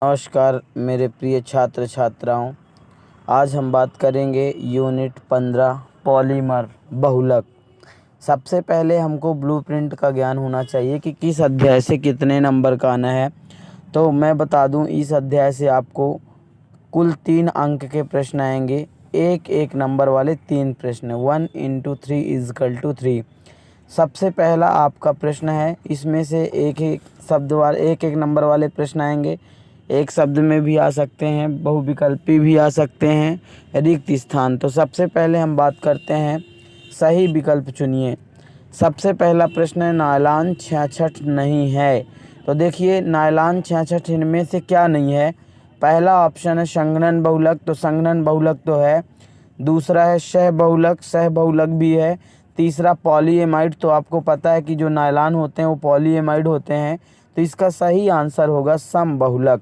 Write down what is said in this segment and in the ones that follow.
नमस्कार मेरे प्रिय छात्र छात्राओं। आज हम बात करेंगे यूनिट 15 पॉलीमर बहुलक। सबसे पहले हमको ब्लूप्रिंट का ज्ञान होना चाहिए कि किस अध्याय से कितने नंबर का आना है। तो मैं बता दूं, इस अध्याय से आपको कुल 3 अंक के प्रश्न आएंगे। एक नंबर वाले 3 प्रश्न, 1 × 3 = 3। सबसे पहला आपका प्रश्न है, इसमें से एक शब्द वाले एक नंबर वाले प्रश्न आएंगे। एक शब्द में भी आ सकते हैं, बहुविकल्पी भी आ सकते हैं, रिक्त स्थान। तो सबसे पहले हम बात करते हैं, सही विकल्प चुनिए। सबसे पहला प्रश्न है, नायलॉन 66 नहीं है। तो देखिए, नायलॉन 66 इनमें से क्या नहीं है। पहला ऑप्शन है संघनन बहुलक, तो संघनन बहुलक तो है। दूसरा है सह बहुलक, सह बहुलक भी है। तीसरा पॉलीएमाइड, तो आपको पता है कि जो नायलॉन होते हैं वो पॉलीएमाइड होते हैं। तो इसका सही आंसर होगा सम बहुलक।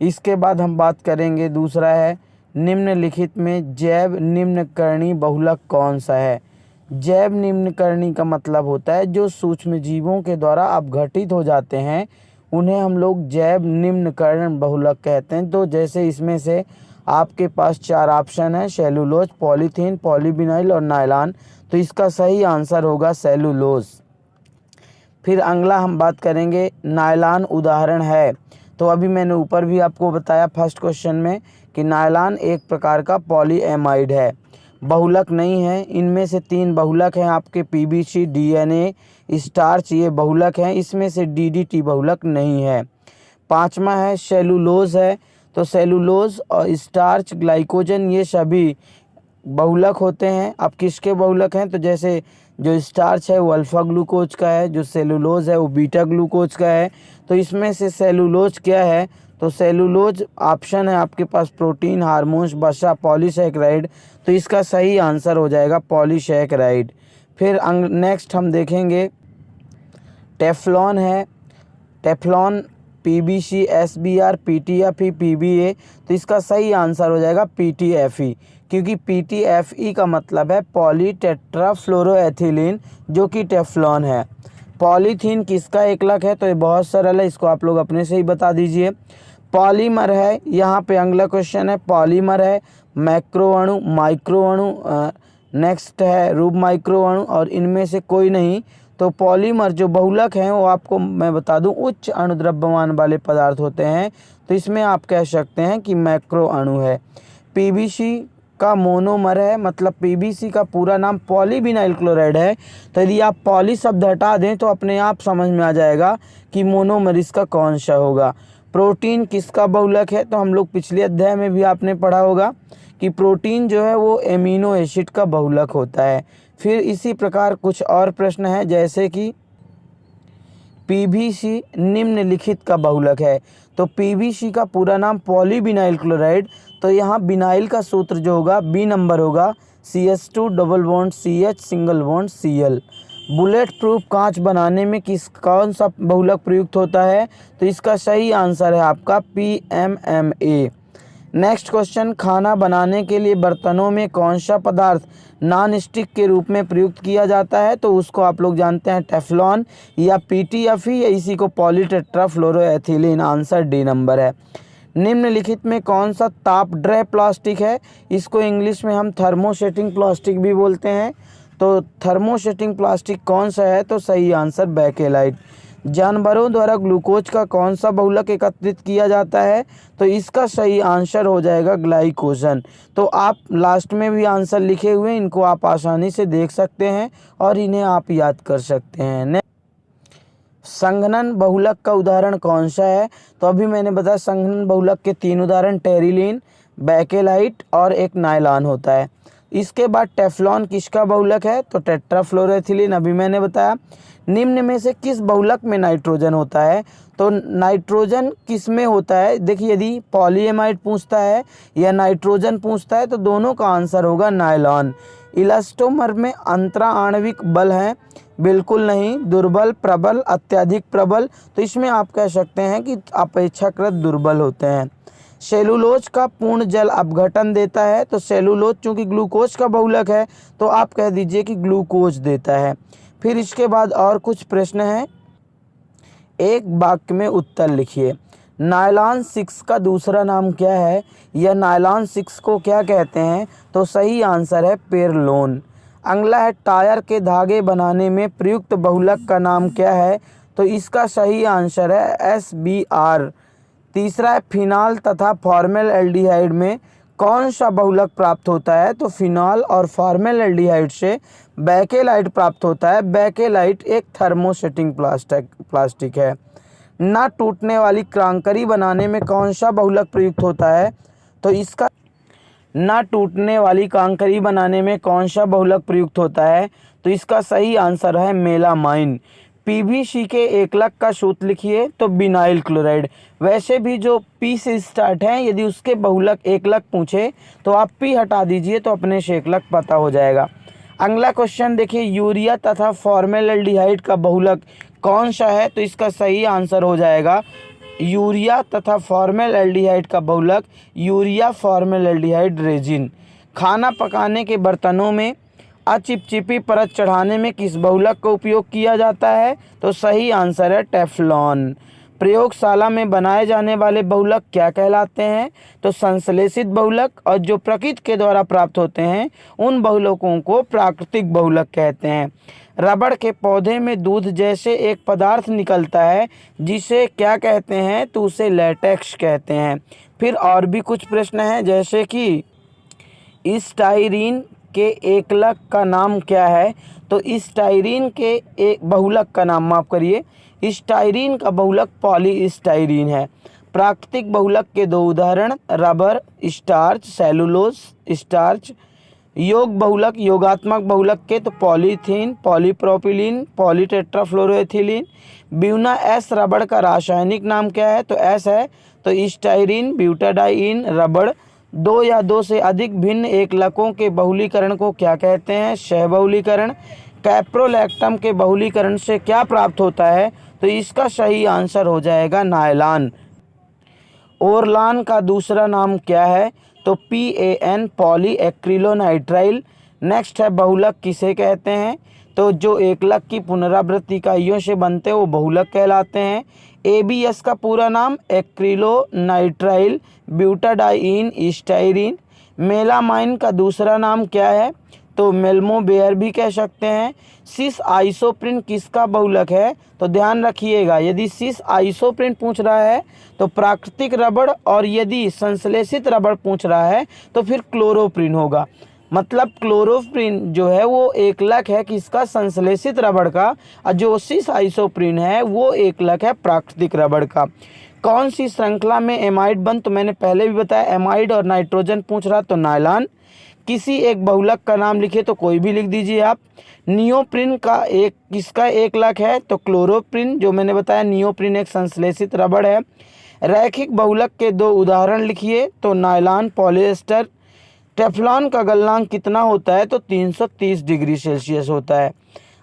इसके बाद हम बात करेंगे, दूसरा है निम्नलिखित में जैव निम्नकर्णी बहुलक कौन सा है। जैव निम्नकर्णी का मतलब होता है जो सूक्ष्म जीवों के द्वारा अपघटित हो जाते हैं, उन्हें हम लोग जैव निम्नकरण बहुलक कहते हैं। तो जैसे इसमें से आपके पास 4 ऑप्शन है, सेलुलोज, पॉलीथीन, पॉलीविनाइल और नायलॉन। तो इसका सही आंसर होगा सेलुलोज। फिर अगला हम बात करेंगे, नायलॉन उदाहरण है। तो अभी मैंने ऊपर भी आपको बताया फर्स्ट क्वेश्चन में कि नायलॉन एक प्रकार का पॉलीएमाइड है, बहुलक नहीं है। इनमें से 3 बहुलक हैं आपके, पीबीसी, डीएनए, स्टार्च, ये बहुलक हैं। इसमें से डीडीटी बहुलक नहीं है। 5वां है सेलुलोज है। तो सेलुलोज और स्टार्च, ग्लाइकोजन, ये सभी बहुलक होते हैं। अब किसके बहुलक हैं, तो जैसे जो स्टार्च है वो अल्फा ग्लूकोज का है, जो सेलुलोज है वो बीटा ग्लूकोज का है। तो इसमें से सेलुलोज क्या है, तो सेलुलोज ऑप्शन है आपके पास प्रोटीन, हार्मोन्स, वसा, पॉलीसैकेराइड। तो इसका सही आंसर हो जाएगा पॉलीसैकेराइड। फिर नेक्स्ट हम देखेंगे, टेफ्लॉन है। Teflon PBC, SBR, PTFE, PBA. तो इसका सही आंसर हो जाएगा पीटीएफई, क्योंकि पीटीएफई का मतलब है पॉलीटेट्राफ्लोरोएथिलीन, जो कि टेफ्लॉन है। पॉलीथीन किसका एकलक है, तो ये बहुत सरल है, इसको आप लोग अपने से ही बता दीजिए। पॉलीमर है, यहाँ पे अगला क्वेश्चन है, पॉलीमर है मैक्रो अणु, माइक्रो अणु, नेक्स्ट है रूप माइक्रो अणु, और इनमें से कोई नहीं। तो पॉलीमर जो बहुलक हैं वो आपको मैं बता दूं उच्च अणुद्रव्यमान वाले पदार्थ होते हैं। तो इसमें आप कह सकते हैं कि मैक्रो अणु है। पीबीसी का मोनोमर है, मतलब पीबीसी का पूरा नाम पॉलीविनाइल क्लोराइड है। तो यदि आप पॉली शब्द हटा दें तो अपने आप समझ में आ जाएगा कि मोनोमर इसका कौन सा होगा। प्रोटीन किसका बहुलक है, तो हम लोग पिछले अध्याय में भी आपने पढ़ा होगा कि प्रोटीन जो है वो एमिनो एसिड का बहुलक होता है। फिर इसी प्रकार कुछ और प्रश्न है, जैसे कि पीबीसी निम्नलिखित का बहुलक है। तो पीबीसी का पूरा नाम पॉलीविनाइल क्लोराइड। तो यहाँ विनाइल का सूत्र जो होगा बी नंबर होगा, CH2 double bond CH single bond Cl। Bullet proof कांच बनाने में कौन सा बहुलक प्रयुक्त होता है, तो इसका सही आंसर है आपका PMMA। नेक्स्ट क्वेश्चन, खाना बनाने के लिए बर्तनों में कौन सा पदार्थ नॉन स्टिक के रूप में प्रयुक्त किया जाता है, तो उसको आप लोग जानते हैं टेफ्लॉन या पीटीएफई या इसी को पॉलीटेट्राफ्लोरोएथिलीन। आंसर डी नंबर है। निम्नलिखित में कौन सा ताप ड्राई प्लास्टिक है, इसको इंग्लिश में हम थर्मोसेटिंग प्लास्टिक भी बोलते हैं। तो थर्मोसेटिंग प्लास्टिक कौन सा है, तो सही आंसर बेकेलाइट। जानवरों द्वारा ग्लूकोज का कौन सा बहुलक एकत्रित किया जाता है, तो इसका सही आंसर हो जाएगा ग्लाइकोजन। तो आप लास्ट में भी आंसर लिखे हुए हैं, इनको आप आसानी से देख सकते हैं और इन्हें आप याद कर सकते हैं। संघनन बहुलक का उदाहरण कौन सा है, तो अभी मैंने बताया संघनन बहुलक के 3 उदाहरण टेरिलीन, बेकेलाइट और एक नायलॉन होता है। इसके बाद टेफ्लॉन किसका बहुलक है, तो टेट्राफ्लोरोएथिलीन, अभी मैंने बताया। निम्न में से किस बहुलक में नाइट्रोजन होता है, तो नाइट्रोजन किस में होता है। देखिए, यदि पॉलीएमाइड पूछता है या नाइट्रोजन पूछता है तो दोनों का आंसर होगा नायलॉन। इलास्टोमर में अंतरा आणविक बल है, बिल्कुल नहीं। दुर्बल, प्रबल, अत्यधिक प्रबल, तो इसमें आप कह सकते हैं कि अपेक्षाकृत दुर्बल होते हैं। सेलुलोज का पूर्ण जल अपघटन देता है, तो सेलुलोज चूँकि ग्लूकोज का बहुलक है तो आप कह दीजिए कि ग्लूकोज देता है। फिर इसके बाद और कुछ प्रश्न हैं, एक वाक्य में उत्तर लिखिए। नायलॉन 6 का दूसरा नाम क्या है, या नायलॉन 6 को क्या कहते हैं? तो सही आंसर है पेरलोन। अगला है टायर के धागे बनाने में प्रयुक्त बहुलक का नाम क्या है? तो इसका सही आंसर है SBR। तीसरा है फिनाल तथा फॉर्मल एल्डिहाइड में कौन सा बहुलक प्राप्त होता है? तो फिनाल और फॉर्मल एल्डिहाइड से बेकेलाइट प्राप्त होता है। बेकेलाइट एक थर्मोसेटिंग प्लास्टिक है। न टूटने वाली क्रांकरी बनाने में कौन सा बहुलक प्रयुक्त होता है? तो इसका न टूटने वाली कांकरी बनाने में कौन सा बहुलक प्रयुक्त होता है? तो इसका सही आंसर है मेलामाइन। पीवीसी के एकलक का सूत्र लिखिए, तो विनाइल क्लोराइड। वैसे भी जो पी से स्टार्ट है, यदि उसके बहुलक एकलक पूछे तो आप पी हटा दीजिए तो अपने से एकलक पता हो जाएगा। अगला क्वेश्चन देखिए, यूरिया तथा फॉर्मेल्डिहाइड का बहुलक कौन सा है? तो इसका सही आंसर हो जाएगा यूरिया तथा फॉर्मेल्डिहाइड का बहुलक यूरिया फॉर्मेल्डिहाइड रेजिन। खाना पकाने के बर्तनों में अचिपचिपी परत चढ़ाने में किस बहुलक का उपयोग किया जाता है? तो सही आंसर है टेफ्लॉन। प्रयोगशाला में बनाए जाने वाले बहुलक क्या कहलाते हैं? तो संश्लेषित बहुलक, और जो प्रकृति के द्वारा प्राप्त होते हैं उन बहुलकों को प्राकृतिक बहुलक कहते हैं। रबड़ के पौधे में दूध जैसे एक पदार्थ निकलता है जिसे क्या कहते हैं? तो उसे लेटेक्स कहते हैं। फिर और भी कुछ प्रश्न हैं, जैसे कि स्टाइरीन के एकलक का नाम क्या है? तो स्टाइरीन के एक बहुलक का नाम, माफ करिए, स्टाइरीन का बहुलक पॉलीस्टाइरीन है। प्राकृतिक बहुलक के दो उदाहरण रबर स्टार्च, सेलुलोज स्टार्च। योग बहुलक, योगात्मक बहुलक के तो polythene, polypropylene, polytetrafluoroethylene. Buena S रबड़ का रासायनिक नाम क्या है? तो एस है तो स्टाइरीन ब्यूटाडाइन रबड़। दो या दो से अधिक भिन्न एकलकों के बहुलीकरण को क्या कहते हैं? सहबहुलीकरण। कैप्रोलैक्टम के बहुलीकरण से क्या प्राप्त होता है? तो इसका सही आंसर हो जाएगा नायलॉन। ओरलान का दूसरा नाम क्या है? तो PAN पॉलीएक्रिलोनाइट्राइल। नेक्स्ट है बहुलक किसे कहते हैं? तो जो एकलक की पुनरावृत्ति इकाइयों से बनते हैं वो बहुलक कहलाते हैं। ABS का पूरा नाम एक्रिलोनाइट्राइल ब्यूटाडाइन स्टाइरीन। मेलामाइन का दूसरा नाम क्या है? तो मेल्मोबेयर भी कह सकते हैं। सिस आइसोप्रिन किसका बहुलक है? तो ध्यान रखिएगा, यदि सिस आइसोप्रिन पूछ रहा है तो प्राकृतिक रबड़, और यदि संश्लेषित रबड़ पूछ रहा है तो फिर क्लोरोप्रिन होगा। मतलब क्लोरोप्रिन जो है वो एकलक है किसका? संश्लेषित रबड़ का, और जो सिस आइसोप्रिन है वो एकलक है प्राकृतिक रबड़ का। कौन सी श्रृंखला में एमाइड बंद? तो मैंने पहले भी बताया, एमाइड और नाइट्रोजन पूछ रहा तो नायलॉन। किसी एक बहुलक का नाम लिखिए, तो कोई भी लिख दीजिए आप। नियोप्रिन का एक किसका एकलक है? तो क्लोरोप्रिन, जो मैंने बताया नियोप्रिन एक संश्लेषित रबड़ है। रैखिक बहुलक के दो उदाहरण लिखिए, तो नायलॉन, पॉलिएस्टर। टेफ्लॉन का गलनांक कितना होता है? तो 330 डिग्री सेल्सियस होता है।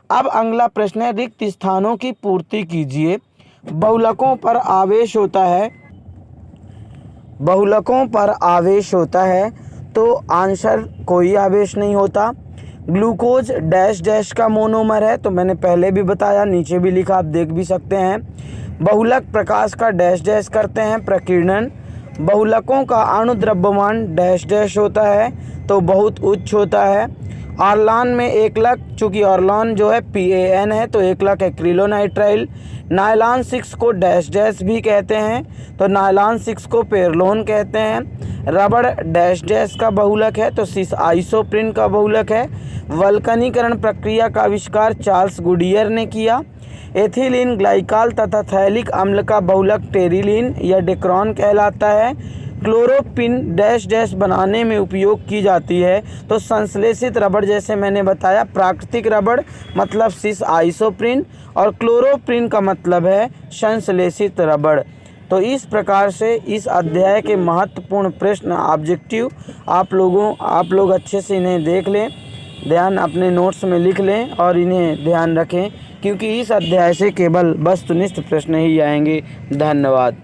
अब अगला प्रश्न है, रिक्त स्थानों की पूर्ति कीजिए। बहुलकों पर आवेश होता है, बहुलकों पर आवेश होता है तो आंसर कोई आवेश नहीं होता। ग्लूकोज डैश डैश का मोनोमर है, तो मैंने पहले भी बताया, नीचे भी लिखा, आप देख भी सकते हैं। बहुलक प्रकाश का डैश डैश करते हैं, प्रकीर्णन। बहुलकों का अणुद्रव्यमान डैश डैश होता है तो बहुत उच्च होता है। ऑरलॉन में एकलक, चूँकि ऑरलॉन जो है PAN है तो एकलक एक्रिलोनाइट्राइल। नायलॉन 6 को डैश डैश भी कहते हैं, तो नायलॉन 6 को पेरलोन कहते हैं। रबड़ डैश डैश का बहुलक है तो सिस आइसोप्रिन का बहुलक है। वल्कनीकरण प्रक्रिया का आविष्कार चार्ल्स गुडियर ने किया। एथिलीन ग्लाइकाल तथा थैलिक अम्ल का बहुलक टेरिलीन या डेक्रॉन कहलाता है। क्लोरोपिन डैश डैश बनाने में उपयोग की जाती है, तो संश्लेषित रबड़, जैसे मैंने बताया, प्राकृतिक रबड़ मतलब सिस आइसोप्रिन, और क्लोरोप्रिन का मतलब है संश्लेषित रबड़। तो इस प्रकार से इस अध्याय के महत्वपूर्ण प्रश्न ऑब्जेक्टिव आप लोग अच्छे से इन्हें देख लें, ध्यान अपने नोट्स में लिख लें और इन्हें ध्यान रखें, क्योंकि इस अध्याय से केवल वस्तुनिष्ठ प्रश्न ही आएंगे। धन्यवाद।